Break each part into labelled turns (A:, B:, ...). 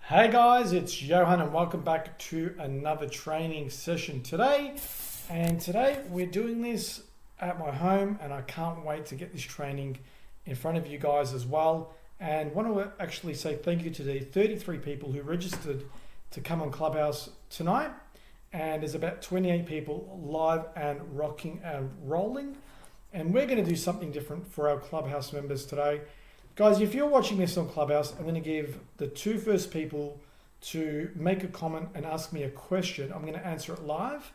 A: Hey guys, it's Johan and welcome back to another training session today. And today we're doing this at my home and I can't wait to get this training in front of you guys as well. And want to actually say thank you to the 33 people who registered to come on Clubhouse tonight. And there's about 28 people live and rocking and rolling. And we're going to do something different for our Clubhouse members today. Guys, if you're watching this on Clubhouse, I'm going to give the two first people to make a comment and ask me a question. I'm going to answer it live,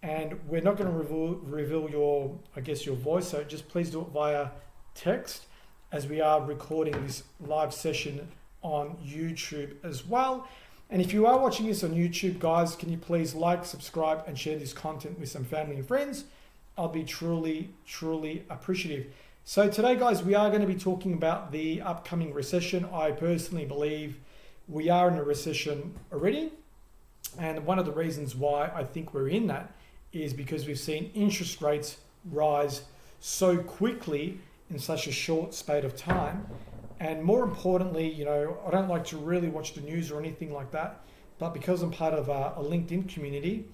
A: and we're not going to reveal your voice, so just please do it via text as we are recording this live session on YouTube as well. And if you are watching this on YouTube, guys, can you please like, subscribe, and share this content with some family and friends? I'll be truly, truly appreciative. So today, guys, we are going to be talking about the upcoming recession. I personally believe we are in a recession already. And one of the reasons why I think we're in that is because we've seen interest rates rise so quickly in such a short spate of time. And more importantly, I don't like to really watch the news or anything like that, but because I'm part of a LinkedIn community,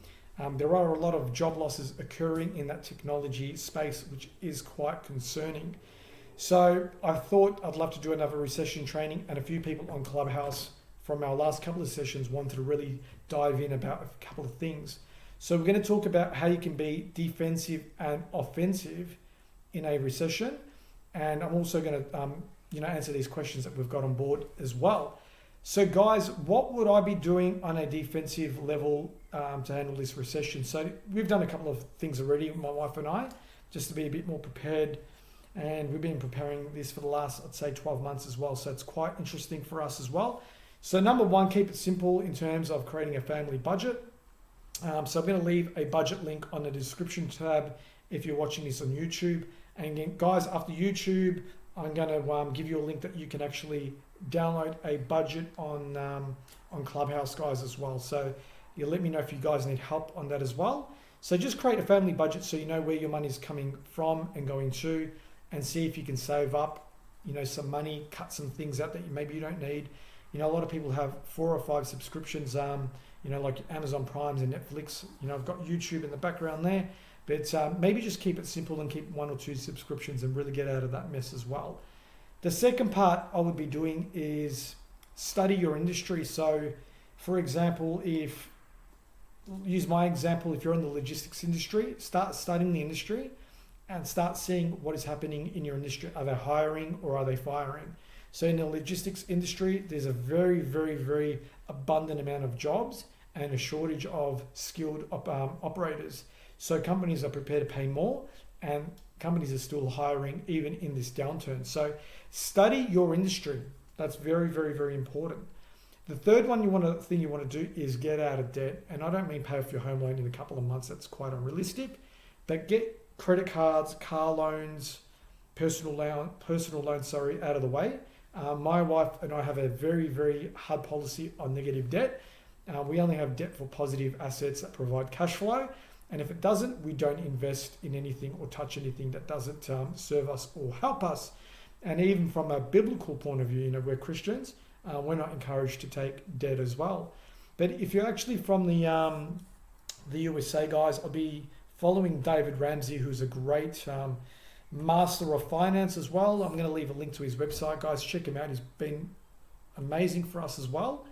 A: there are a lot of job losses occurring in that technology space, which is quite concerning. So I thought I'd love to do another recession training, and a few people on Clubhouse from our last couple of sessions wanted to really dive in about a couple of things. So we're going to talk about how you can be defensive and offensive in a recession. And I'm also going to answer these questions that we've got on board as well. So guys, what would I be doing on a defensive level to handle this recession? So we've done a couple of things already, my wife and I, just to be a bit more prepared. And we've been preparing this for the last, I'd say, 12 months as well. So it's quite interesting for us as well. So number one, keep it simple in terms of creating a family budget. So I'm going to leave a budget link on the description tab if you're watching this on YouTube. And again, guys, after YouTube, I'm going to give you a link that you can actually download a budget on Clubhouse, guys, as well. So you let me know if you guys need help on that as well. So just create a family budget so you know where your money is coming from and going to, and see if you can save up, some money, cut some things out that maybe you don't need. A lot of people have 4 or 5 subscriptions, like Amazon Primes and Netflix. I've got YouTube in the background there, but maybe just keep it simple and keep 1 or 2 subscriptions and really get out of that mess as well. The second part I would be doing is study your industry. So, for example, use my example, if you're in the logistics industry, start studying the industry and start seeing what is happening in your industry. Are they hiring or are they firing? So in the logistics industry, there's a very, very, very abundant amount of jobs and a shortage of skilled operators. So companies are prepared to pay more, and companies are still hiring even in this downturn. So study your industry. That's very, very, very important. The third thing you want to do is get out of debt. And I don't mean pay off your home loan in a couple of months. That's quite unrealistic. But get credit cards, car loans, personal loans, out of the way. My wife and I have a very, very hard policy on negative debt. We only have debt for positive assets that provide cash flow. And if it doesn't, we don't invest in anything or touch anything that doesn't serve us or help us. And even from a biblical point of view, we're Christians, we're not encouraged to take debt as well. But if you're actually from the USA, guys, I'll be following David Ramsey, who's a great master of finance as well. I'm going to leave a link to his website, guys. Check him out. He's been amazing for us as well.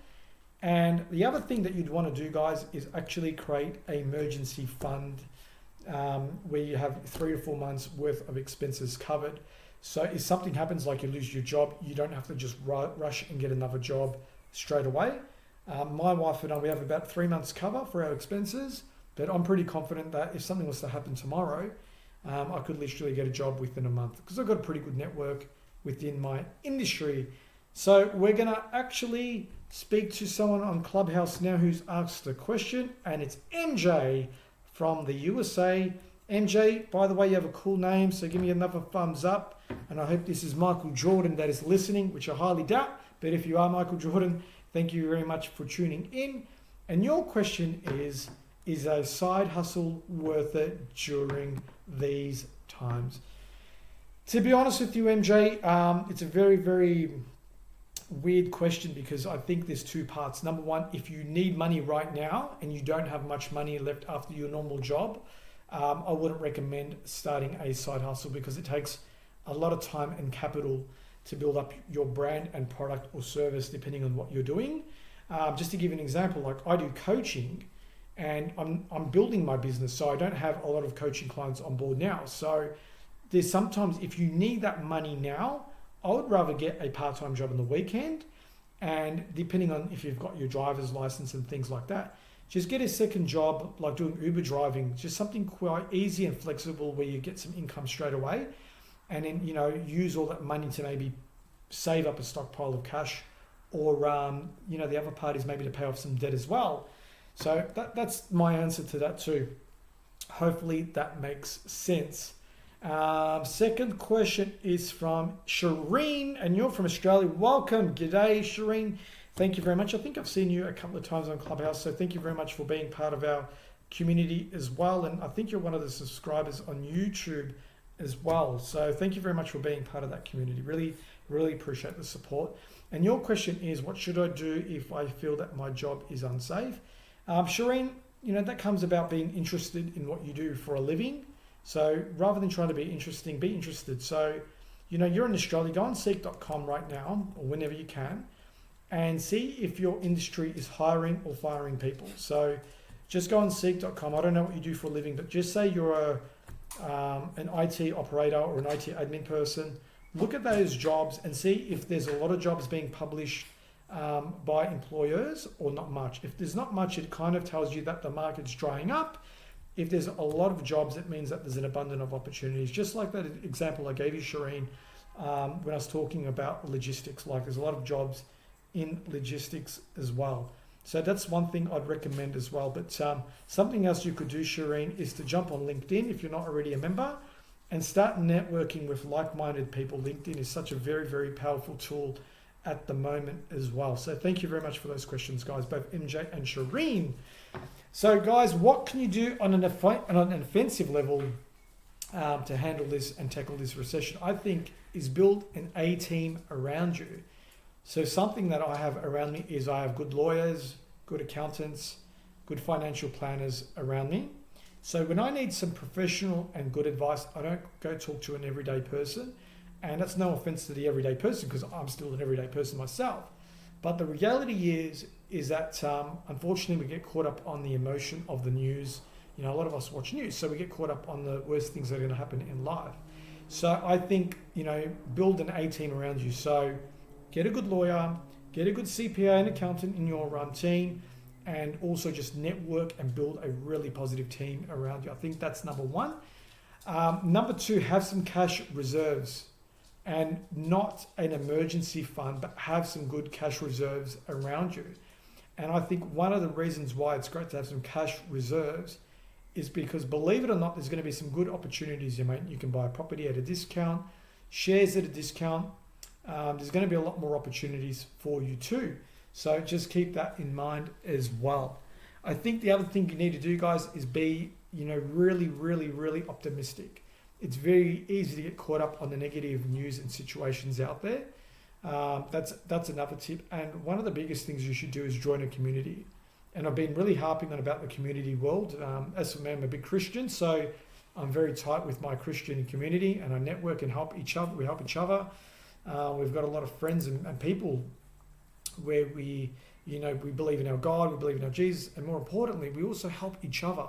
A: And the other thing that you'd want to do, guys, is actually create an emergency fund where you have 3 or 4 months worth of expenses covered. So if something happens, like you lose your job, you don't have to just rush and get another job straight away. My wife and I, we have about 3 months cover for our expenses, but I'm pretty confident that if something was to happen tomorrow, I could literally get a job within a month because I've got a pretty good network within my industry. So we're going to actually speak to someone on Clubhouse now who's asked a question, and it's MJ from the USA. MJ, by the way, you have a cool name, so give me another thumbs up. And I hope this is Michael Jordan that is listening, which I highly doubt. But if you are Michael Jordan, thank you very much for tuning in. And your question is a side hustle worth it during these times? To be honest with you, MJ, it's a very, very weird question because I think there's two parts. Number one, if you need money right now and you don't have much money left after your normal job, I wouldn't recommend starting a side hustle because it takes a lot of time and capital to build up your brand and product or service depending on what you're doing. Just to give you an example, like I do coaching and I'm building my business, so I don't have a lot of coaching clients on board now. So there's sometimes if you need that money now, I would rather get a part-time job on the weekend, and depending on if you've got your driver's license and things like that, just get a second job like doing Uber driving, just something quite easy and flexible where you get some income straight away, and then use all that money to maybe save up a stockpile of cash, or the other part is maybe to pay off some debt as well. So that's my answer to that too. Hopefully that makes sense. Second question is from Shireen, and you're from Australia. Welcome. G'day, Shireen. Thank you very much. I think I've seen you a couple of times on Clubhouse, so thank you very much for being part of our community as well. And I think you're one of the subscribers on YouTube as well. So thank you very much for being part of that community. Really, really appreciate the support. And your question is, what should I do if I feel that my job is unsafe? Shireen, that comes about being interested in what you do for a living. So rather than trying to be interesting, be interested. So, you're in Australia, go on seek.com right now or whenever you can and see if your industry is hiring or firing people. So just go on seek.com. I don't know what you do for a living, but just say you're an IT operator or an IT admin person. Look at those jobs and see if there's a lot of jobs being published by employers or not much. If there's not much, it kind of tells you that the market's drying up. If there's a lot of jobs, it means that there's an abundance of opportunities. Just like that example I gave you, Shireen, when I was talking about logistics, like there's a lot of jobs in logistics as well. So that's one thing I'd recommend as well. But something else you could do, Shireen, is to jump on LinkedIn if you're not already a member and start networking with like-minded people. LinkedIn is such a very, very powerful tool at the moment as well. So thank you very much for those questions, guys, both MJ and Shireen. So guys, what can you do on an offensive level to handle this and tackle this recession? I think is build an A team around you. So something that I have around me is I have good lawyers, good accountants, good financial planners around me. So when I need some professional and good advice, I don't go talk to an everyday person. And that's no offense to the everyday person because I'm still an everyday person myself. But the reality is that unfortunately we get caught up on the emotion of the news. A lot of us watch news, so we get caught up on the worst things that are going to happen in life. So I think, build an A team around you. So get a good lawyer, get a good CPA and accountant in your team, and also just network and build a really positive team around you. I think that's number one. Number two, have some cash reserves. And not an emergency fund, but have some good cash reserves around you. And I think one of the reasons why it's great to have some cash reserves is because, believe it or not, there's going to be some good opportunities. You can buy a property at a discount, shares at a discount. There's going to be a lot more opportunities for you too. So just keep that in mind as well. I think the other thing you need to do, guys, is be, really, really, really optimistic. It's very easy to get caught up on the negative news and situations out there. That's another tip. And one of the biggest things you should do is join a community. And I've been really harping on about the community world. As for me, I'm a big Christian, so I'm very tight with my Christian community, and I network and help each other. We help each other. We've got a lot of friends and people where we believe in our God, we believe in our Jesus, and more importantly, we also help each other.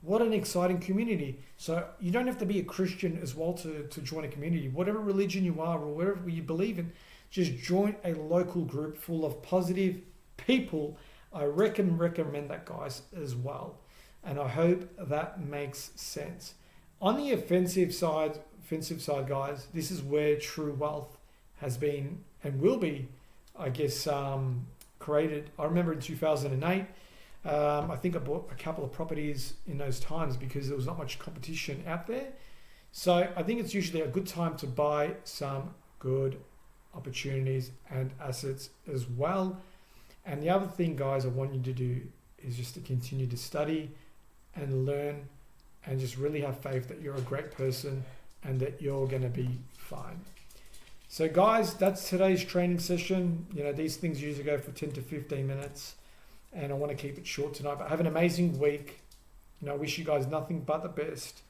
A: What an exciting community. So you don't have to be a Christian as well to join a community. Whatever religion you are or whatever you believe in, just join a local group full of positive people. I recommend that, guys, as well. And I hope that makes sense. On the offensive side, guys, this is where true wealth has been and will be, I guess, created. I remember in 2008, I think I bought a couple of properties in those times because there was not much competition out there. So I think it's usually a good time to buy some good opportunities and assets as well. And the other thing, guys, I want you to do is just to continue to study and learn and just really have faith that you're a great person and that you're going to be fine. So guys, that's today's training session. You know, these things usually go for 10 to 15 minutes, and I want to keep it short tonight. But have an amazing week. You know, I wish you guys nothing but the best.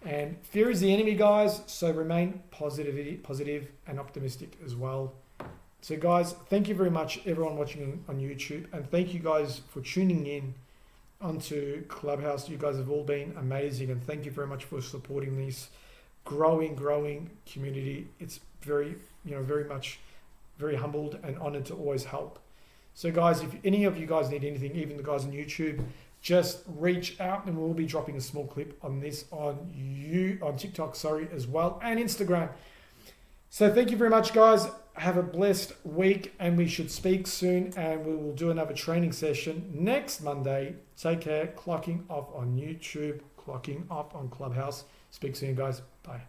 A: And fear is the enemy, guys. So remain positive and optimistic as well. So guys, thank you very much, everyone watching on YouTube, and thank you guys for tuning in onto Clubhouse. You guys have all been amazing, and thank you very much for supporting this growing community. It's very humbled and honored to always help. So guys, if any of you guys need anything, even the guys on YouTube, just reach out, and we'll be dropping a small clip on this on TikTok, as well, and Instagram. So thank you very much, guys. Have a blessed week, and we should speak soon, and we will do another training session next Monday. Take care. Clocking off on YouTube, clocking off on Clubhouse. Speak soon, guys. Bye.